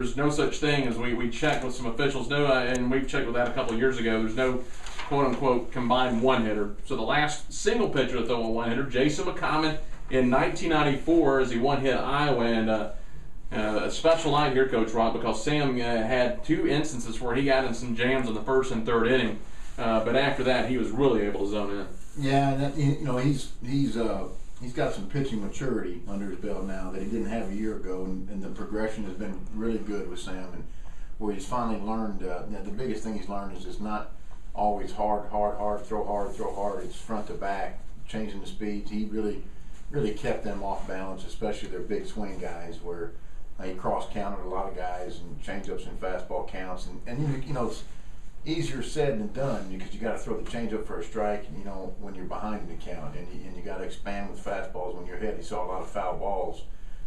There's no such thing as we checked with some officials, and we've checked with that a couple of years ago. There's no quote-unquote combined one-hitter. So the last single pitcher to throw a one-hitter, Jason McCommon in 1994 as he one-hit Iowa. And a special night here, Coach Rock, because Sam had two instances where he got in some jams in the first and third inning. But after that, he was really able to zone in. Yeah, that, he's got some pitching maturity under his belt now that he didn't have a year ago, and the progression has been really good with Sam. And where he's finally learned, the biggest thing he's learned is it's not always hard, throw hard. It's front to back, changing the speeds. He really kept them off balance, especially their big swing guys, where he cross-counted a lot of guys and changeups and fastball counts. And it's easier said than done because you got to throw the changeup for a strike, when you're behind in the count, and you got to expand with fastballs when you're ahead. You saw a lot of foul balls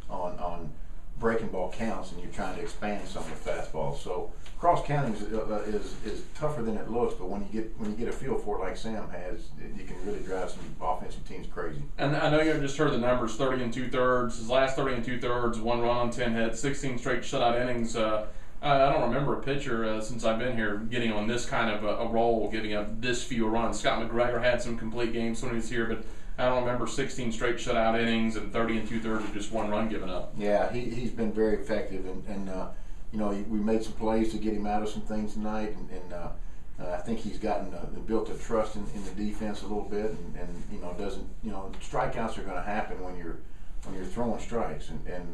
on breaking ball counts, and you're trying to expand some of the fastballs. So cross counting is tougher than it looks, but when you get a feel for it like Sam has, you can really drive some offensive teams crazy. And I know you just heard the numbers: 30 2/3. His last 30 2/3, 1 run on 10 hits, 16 straight shutout innings. I don't remember a pitcher since I've been here getting on this kind of a roll, giving up this few runs. Scott McGregor had some complete games when he was here, but I don't remember 16 straight shutout innings and 30 2/3 with just 1 run given up. Yeah, he's been very effective, and we made some plays to get him out of some things tonight, and I think he's gotten built a trust in the defense a little bit, and strikeouts are going to happen when you're throwing strikes, and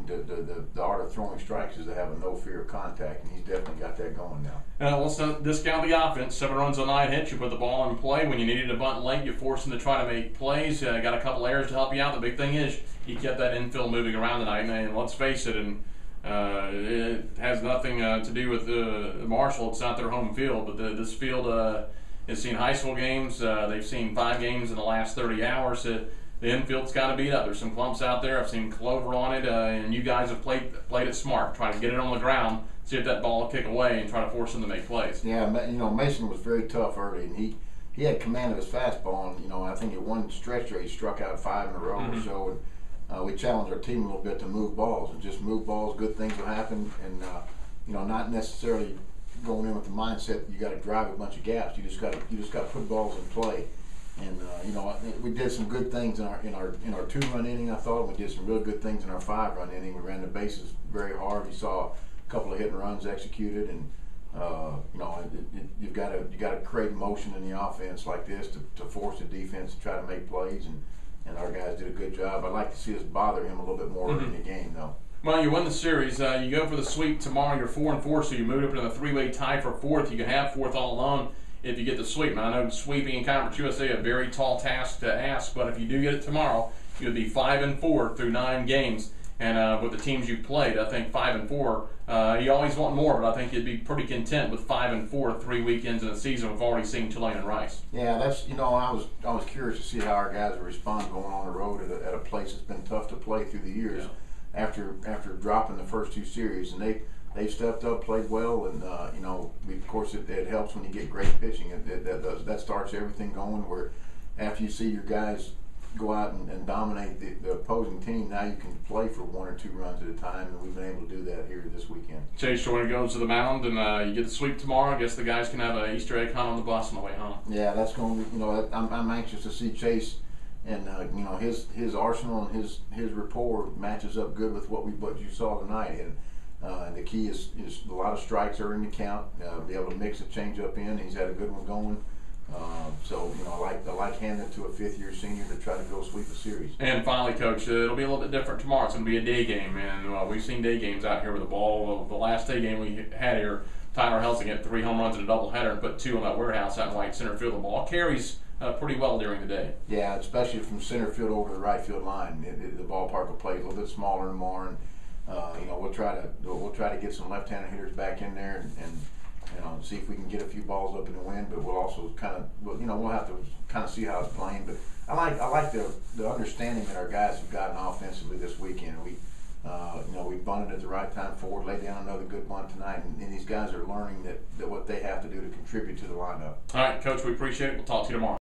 the art of throwing strikes is to have a no fear of contact, and he's definitely got that going now. Let's not discount the offense. 7 runs on 9 hits. You put the ball in play. When you needed to bunt late, you forced him to try to make plays. Got a couple errors to help you out. The big thing is he kept that infield moving around tonight, and let's face it, it has nothing to do with Marshall. It's not their home field, but this field has seen high school games. They've seen 5 games in the last 30 hours. The infield's got to beat up. There's some clumps out there. I've seen Clover on it, and you guys have played it smart. Try to get it on the ground, see if that ball will kick away, and try to force them to make plays. Yeah, Mason was very tough early, and he had command of his fastball. And I think at one stretch there he struck out 5 in a row or so. And we challenged our team a little bit to move balls, and just move balls. Good things will happen, and not necessarily going in with the mindset you got to drive a bunch of gaps. You just got to put balls in play. And we did some good things in our 2-run inning. I thought we did some real good things in our 5-run inning. We ran the bases very hard. You saw a couple of hit and runs executed, and you've got to create motion in the offense like this to force the defense to try to make plays. And our guys did a good job. I'd like to see us bother him a little bit more in the game, though. Well, you win the series. You go for the sweep tomorrow. You're 4-4, so you move up in a 3-way tie for 4th. You can have 4th all alone if you get the sweep. Now, I know sweeping in Conference USA is a very tall task to ask, but if you do get it tomorrow, you'll be 5-4 through 9 games. And with the teams you've played, I think 5-4. You always want more, but I think you'd be pretty content with 5-4 3 weekends in a season. We've already seen Tulane and Rice. Yeah, that's I was curious to see how our guys would respond going on the road at a place that's been tough to play through the years. Yeah. After dropping the first 2 series, and they stepped up, played well, and of course it helps when you get great pitching. That starts everything going. Where after you see your guys go out and dominate the opposing team, now you can play for 1 or 2 runs at a time, and we've been able to do that here this weekend. Chase Jordan goes to the mound, and you get the sweep tomorrow. I guess the guys can have an Easter egg hunt on the bus on the way home. Yeah, that's going to be. I'm anxious to see Chase, and his arsenal and his rapport matches up good with what you saw tonight. And the key is a lot of strikes are in the count. Be able to mix a changeup in. He's had a good one going. I like handing it to a 5th-year senior to try to go sweep a series. And finally, Coach, it'll be a little bit different tomorrow. It's going to be a day game, and we've seen day games out here with the ball. The last day game we had here, Tyler Helsing hit 3 home runs in a doubleheader and put 2 on that warehouse out in right center field. The ball carries pretty well during the day. Yeah, especially from center field over to the right field line. The ballpark will play a little bit smaller and more, and we'll try to get some left-handed hitters back in there and see if we can get a few balls up in the wind. But we'll also we'll have to kind of see how it's playing. But I like the understanding that our guys have gotten offensively this weekend. We bunted at the right time forward, laid down another good bunt tonight, and these guys are learning that what they have to do to contribute to the lineup. All right, Coach, we appreciate it. We'll talk to you tomorrow.